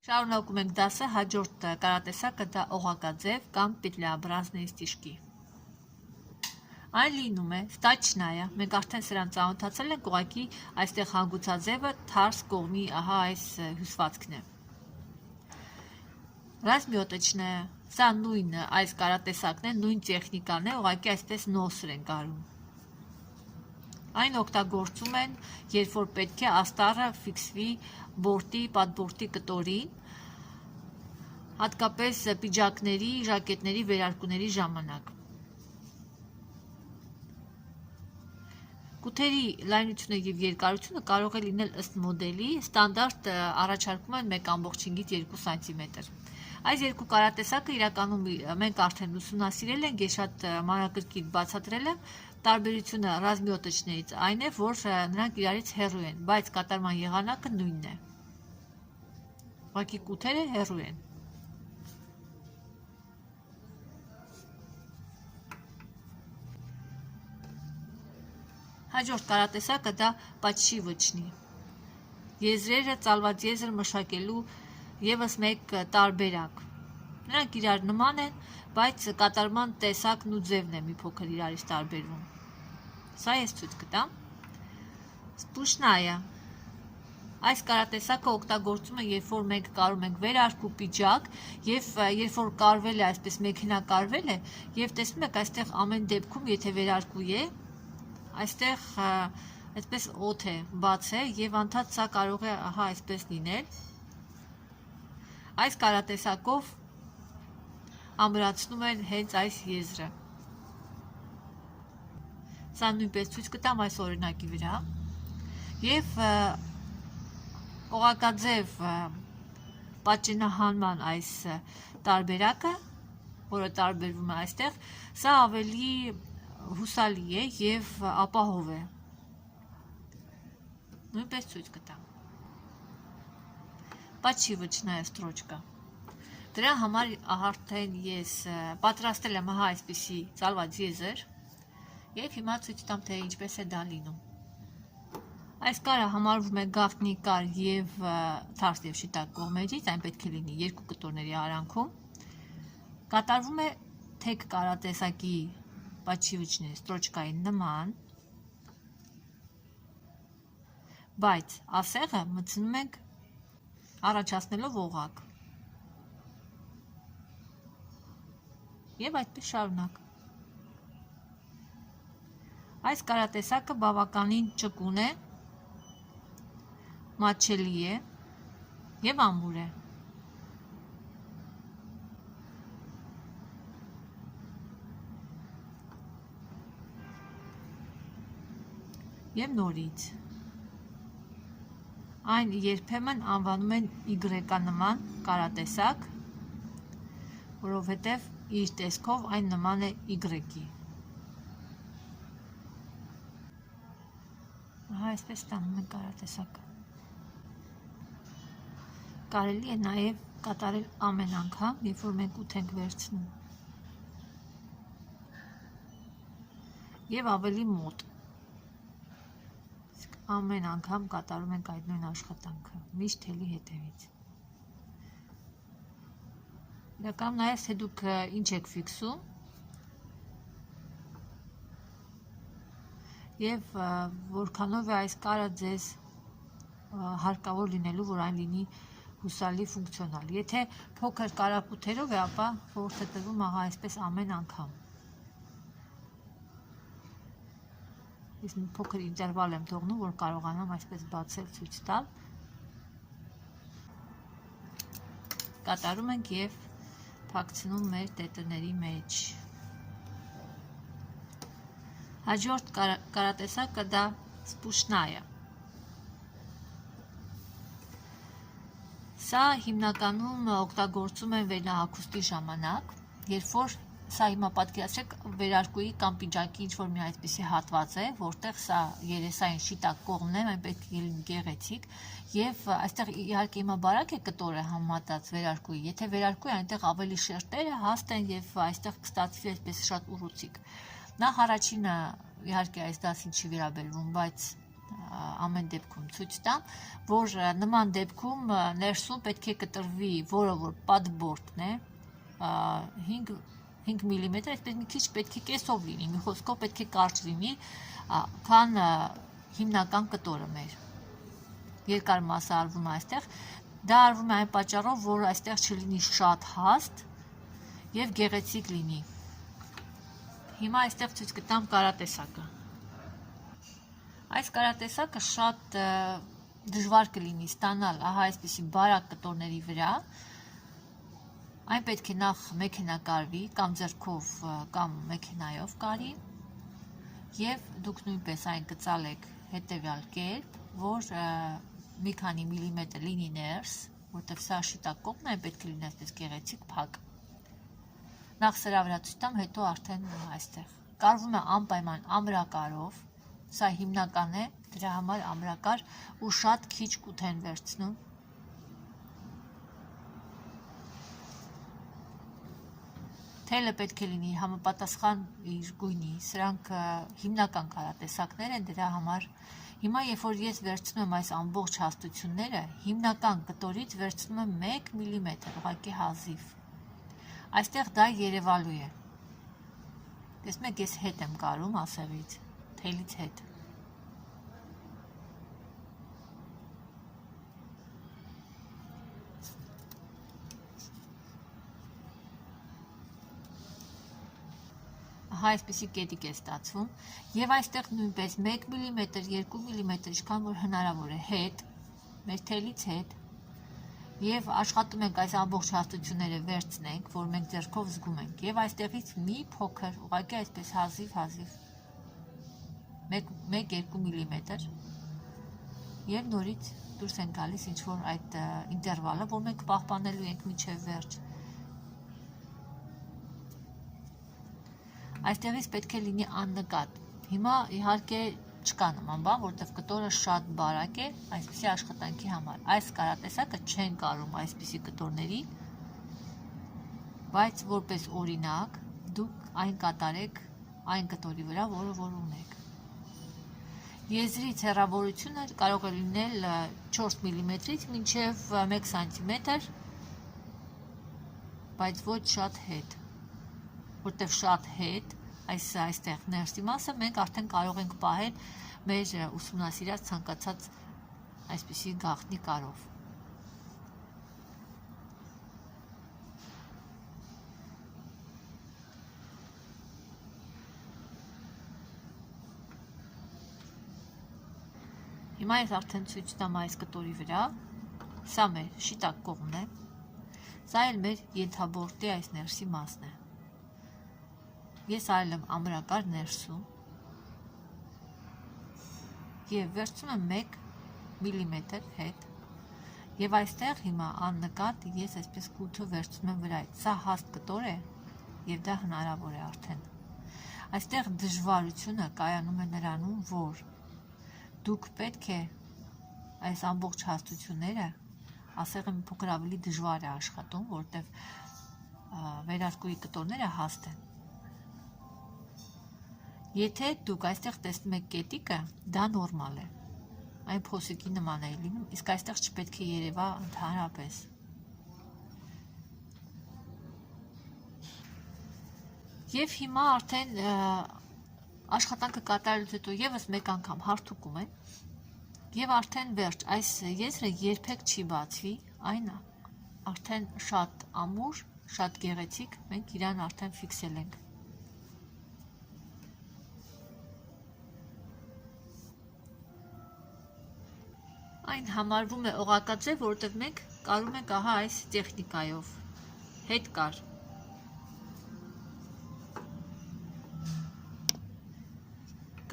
Շարունակում ենք դասը, հաջորդ կարատեսակը դա օղակաձև կամ պետլեաբրազնեի ստիժկի։ Այն լինում է ստաչնայա, մենք արդեն սրան ծանոթացել ենք, ուղղակի այստեղ հանգուցաձևը թարս կողմի ահա այս հյուսվածքն է։ Ռազմյոտեչնայա, սա նույն այս կարատեսակն է, նույն տեխնիկան է, ուղղակի այսպես նոսր են կարում։ Այն օգտագործում են, երբ որ պետք է աստառը ֆիքսվի բորտի, պատբորտի կտորին, հատկապես պիջակների, ժակետների վերարկուների ժամանակ։ Կութերի լայնությունը և երկարությունը կարող է լինել ըստ մոդելի, ստանդարտ առաջարկում են 1,5-2 սմ։ Այս երկու կարատեսակը իրականում մենք արդեն ուսումնասիրել ենք, ես շատ մանրակրկիտ բացատրել եմ, տարբերությունը ռազմյոտեչներից այն է, որ նրանք իրարից հեռու են, բայց կատարման եղանակը նույնն է։ Ուղղակի կութերը հեռու են։ Հաջորդ կարատեսակը դա պատշիվոչնի։ Եզրերը ծալված եզր մշակելու ևս մեկ տարբերակ։ Նրանք իրար նման են, բայց կատարման տեսակն ու ձևն է մի փոքր իրարից տարբերվում։ Սա ես ցույց կտամ։ Սպուշնայա։ Այս կարատեսակը օգտագործում է, երբ որ մենք կարում ենք վերարկու պիջակ, եւ երբ որ կարվել է, այսպես մեքենա կարվել է, եւ տեսնում եք այստեղ ամեն դեպքում, եթե վերարկու է, այստեղ այսպես օդ է, բաց է եւ անդադ սա կարող է ահա այսպես լինել։ Այս կարատեսակով ամրացնում են հենց այս եզրը։ Սա նույնպես ցույց կտամ այս օրինակի վրա եւ օղակաձև պատճենահանման այս տարբերակը, որը տարբերվում է այստեղ, սա ավելի հուսալի է եւ ապահով է։ Նույնպես ցույց կտամ։ Պատշիվոչնայա ստրոճկա։ Դրա համար արդեն ես պատրաստել եմ ահա այսպիսի ծալված եզր եւ հիմա ցույց տամ, թե ինչպես է դա լինում։ Այս կարը համարվում է գաղտնի կար եւ թարս եւ շիտակ կողմերից, այն պետք է լինի երկու կտորների արանքում։ Կատարվում է թեք կարատեսակի պատշիվոչնի ստրոճկայի նման, բայց ասեղը մտցնում ենք առաջացնելով օղակ։ Եվ այդպես շարունակ։ Այս կարատեսակը բավականին ճկուն է, մատչելի է եւ ամուր է։ Եվ նորից։ Այն երբեմն անվանում են Y-նման կարատեսակ, որովհետև իր տեսքով այն նման է Y-ի։ Ահա այսպես ստանում են կարատեսակը։ Կարելի է նաև կատարել ամեն անգամ, երբ որ մենք ութ ենք վերցնում։ Եվ ավելի մոտ։ Ամեն անգամ կատարում ենք այդ նույն աշխատանքը, միշտ թելի հետևից։ Իրականում նայես, թե դուք ինչ եք ֆիքսում եւ որքանով է այս կարը ձեզ հարկավոր լինելու, որ այն լինի հուսալի ֆունկցիոնալ։ Եթե փոքր կարապուտերով է, ապա խորհուրդ է տրվում ահա այսպես ամեն անգամ։ Ես մի փոքր ինտերվալ եմ թողնում, որ կարողանամ այսպես բացել ցույց տալ։ Կատարում ենք եւ փակցնում մեր տետների մեջ։ Հաջորդ կարատեսակը դա սպուշնայա։ Սա հիմնականում օգտագործում են վերնահագուստի ժամանակ, երբ որ սա հիմա պատկերացրեք վերարկուի կամ պիջակի ինչ-որ մի այսպիսի հատված է, որտեղ սա երեսային շիտակ կողմն է, այն պետք է լինի գեղեցիկ եւ այստեղ իհարկե հիմա բարակ է կտորը համատած վերարկուի, եթե վերարկուի այնտեղ ավելի շերտերը հաստ են եւ այստեղ կստացվի այսպես շատ ուռուցիկ։ Նախ առաջինը իհարկե այս դասին չի վերաբերվում, բայց ամեն դեպքում ցույց տամ, որ նման դեպքում ներսում պետք է կտրվի որը որ պատբորդն է 5 մմ, այսպես մի քիչ պետք է կեսով լինի, մի խոսքով պետք է կարճ լինի, քան հիմնական կտորը մեր։ Երկար մասը արվում է այստեղ, դա արվում է այն պատճառով, որ այստեղ չլինի շատ հաստ եւ գեղեցիկ լինի։ Հիմա այստեղ ցույց կտամ կարատեսակը։ Այս կարատեսակը շատ դժվար կլինի ստանալ ահա այսպիսի բարակ կտորների վրա, այն պետք է նախ մեքենակարվի կամ ձեռքով կամ մեքենայով կարի եւ դուք նույնպես այն կծալեք հետեւյալ կերպ, որ մի քանի միլիմետր լինի ներս, որտեղ սա շիտակ կողմն է, պետք է լինի այսպես գեղեցիկ փակ։ Նախ սրա վրա ցույց տամ, հետո արդեն այստեղ։ Կարվում է անպայման ամրակարով, սա հիմնական է, դրա համար ամրակար ու շատ քիչ կութ են վերցնում։ Թելը պետք է լինի համապատասխան իր գույնի, սրանք հիմնական կարատեսակներ են, դրա համար հիմա երբ որ ես վերցնում եմ այս ամբողջ հաստությունները, հիմնական կտորից վերցնում եմ 1 մմ, ուղղակի հազիվ։ Այստեղ դա երևալու է։ Տեսնում եք, ես հետ եմ կարում ասեղից, թելից հետ։ Այսպիսի կետիկ է ստացվում եւ այստեղ նույնպես 1 մմ, 2 մմ, ինչքան որ հնարավոր է հետ, մեր թելից հետ եւ աշխատում ենք այս ամբողջ հաստությունները վերցնենք, որ մենք ձեռքով զգում ենք եւ այստեղից մի փոքր, ուղղակի այսպես հազիվ 1-2 մմ եւ նորից դուրս են գալիս ինչ որ այդ ինտերվալը, որ մենք պահպանելու ենք մինչեւ վերջ։ Այստեղից պետք է լինի աննկատ։ Հիմա իհարկե չկա նման բան, որտեղ կտորը շատ բարակ է այսպիսի աշխատանքի համար։ Այս կարատեսակը չեն կարում այսպիսի կտորների, բայց որպես օրինակ դուք այն կատարեք այն կտորի վրա, որը որ ունեք։ Եզրից հեռավորությունը կարող է լինել 4 մմ-ից մինչև 1 սմ, բայց ոչ շատ հետ, որտեղ շատ հետ այստեղ ներսի մասը մենք արդեն կարող ենք պահել մեր ուսումնասիրած ցանկացած այսպիսի գաղտնի կարով։ Հիմա ես արդեն ցույց տամ այս կտորի վրա, սա մեր շիտակ կողմն է, սա էլ մեր ենթաբորդի այս ներսի մասն է։ Ես արել եմ ամրակար ներսում և վերցնում եմ 1 մմ հետ և այստեղ հիմա աննկատ ես այսպես կութը վերցնում եմ վրայից, սա հաստ կտոր է և դա հնարավոր է արդեն։ Այստեղ դժվարությունը կայանում է նրանում, որ դուք պետք է այս ամբողջ հաստությունները, ասեղը մի փոքր ավելի դժվար է աշխատում, որտեղ վերարկուի կտորները հաստ են։ Եթե դուք այստեղ տեսնում եք կետիկը, դա նորմալ է, այն փոսիկի նման է լինում, իսկ այստեղ չպետք է երևա ընդհանրապես։ Եվ հիմա արդեն աշխատանքը կատարելուց հետո եւս մեկ անգամ հարթուկում են եւ արդեն վերջ, այս եզրը երբեք չի բացվի, այն արդեն շատ ամուր, շատ գեղեցիկ, մենք իրան արդեն ֆիքսել ենք։ Այն համարվում է օղակաձև, որովհետև մենք կարում ենք ահա այս տեխնիկայով, հետ կար։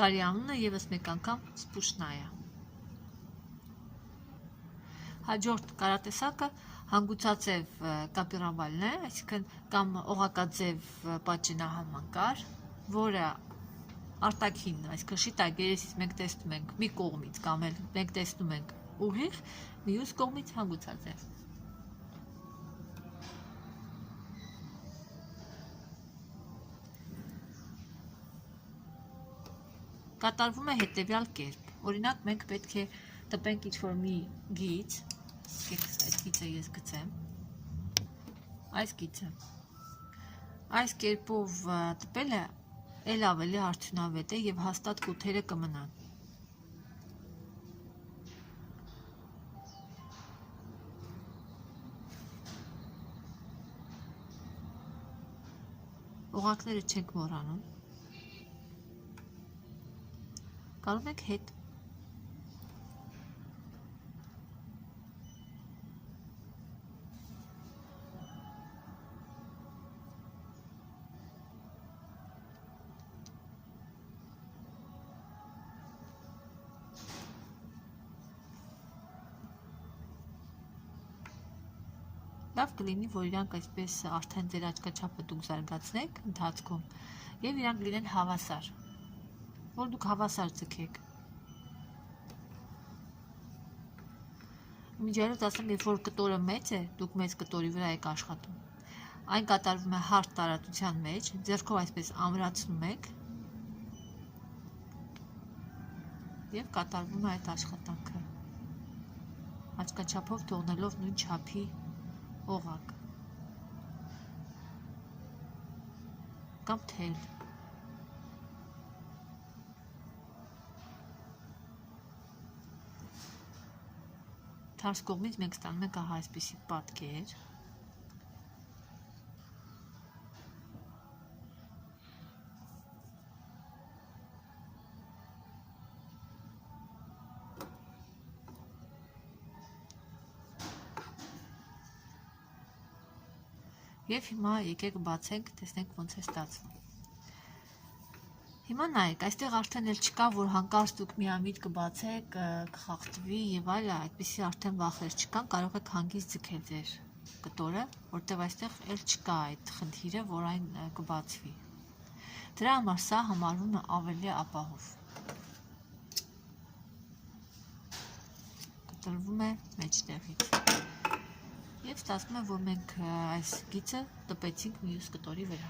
Կարի անունը եւս մեկ անգամ սպուշնայա։ Հաջորդ կարատեսակը հանգուցաձև կապիրավալն է, այսինքն կամ օղակաձև պատճենահանման կար, որը արտաքին, այսինքն շիտակ երեսից մենք տեսնում ենք մի կողմից կամ էլ մենք տեսնում ենք ուղիղ, մյուս կողմից հանգուցաձև։ կատարվում է հետևյալ կերպ։ Օրինակ մենք պետք է տպենք ինչ-որ մի գիծ, այդ գիծը ես գծեմ, այս գիծը, այս կերպով տպելը էլ ավելի արդյունավետ է և հաստատ կութերը կմնան։ Օղակները չենք մոռանում։ Կարող եք հետ։ Լավ կլինի, որ իրանք այսպես արդեն ձեր աչքաչափը դուք զարգացնեք ընթացքում և իրանք լինեն հավասար, որ դուք հավասար ձգեք։ Միջայլոց ասեմ, երբ որ կտորը մեծ է, դուք մեծ կտորի վրա եք աշխատում, այն կատարվում է հարթ տարածության մեջ, ձեռքով այսպես ամրացնում եք և կատարվում է այդ աշխատանքը, աչքաչափով թողնելով նույն չափի օղակ կամ թել։ Թարս կողմից մենք ստանում ենք ահա այսպիսի պատկեր։ Եվ հիմա եկեք բացենք, տեսնենք ոնց է ստացվում։ Հիմա նայեք, այստեղ արդեն էլ չկա, որ հանկարծ դուք միամիտ կբացեք, կխախտվի եւ այլն, այդպիսի արդեն վախեր չկան, կարող եք հանգիստ ձգել ձեր կտորը, որտեղ այստեղ էլ չկա այդ խնդիրը, որ այն կբացվի։ Դրա համար սա համարվում է ավելի ապահով։ Կտրվում է մեջտեղից։ Եվ ստացվում է, որ մենք այս գիծը տպեցինք մյուս կտորի վրա։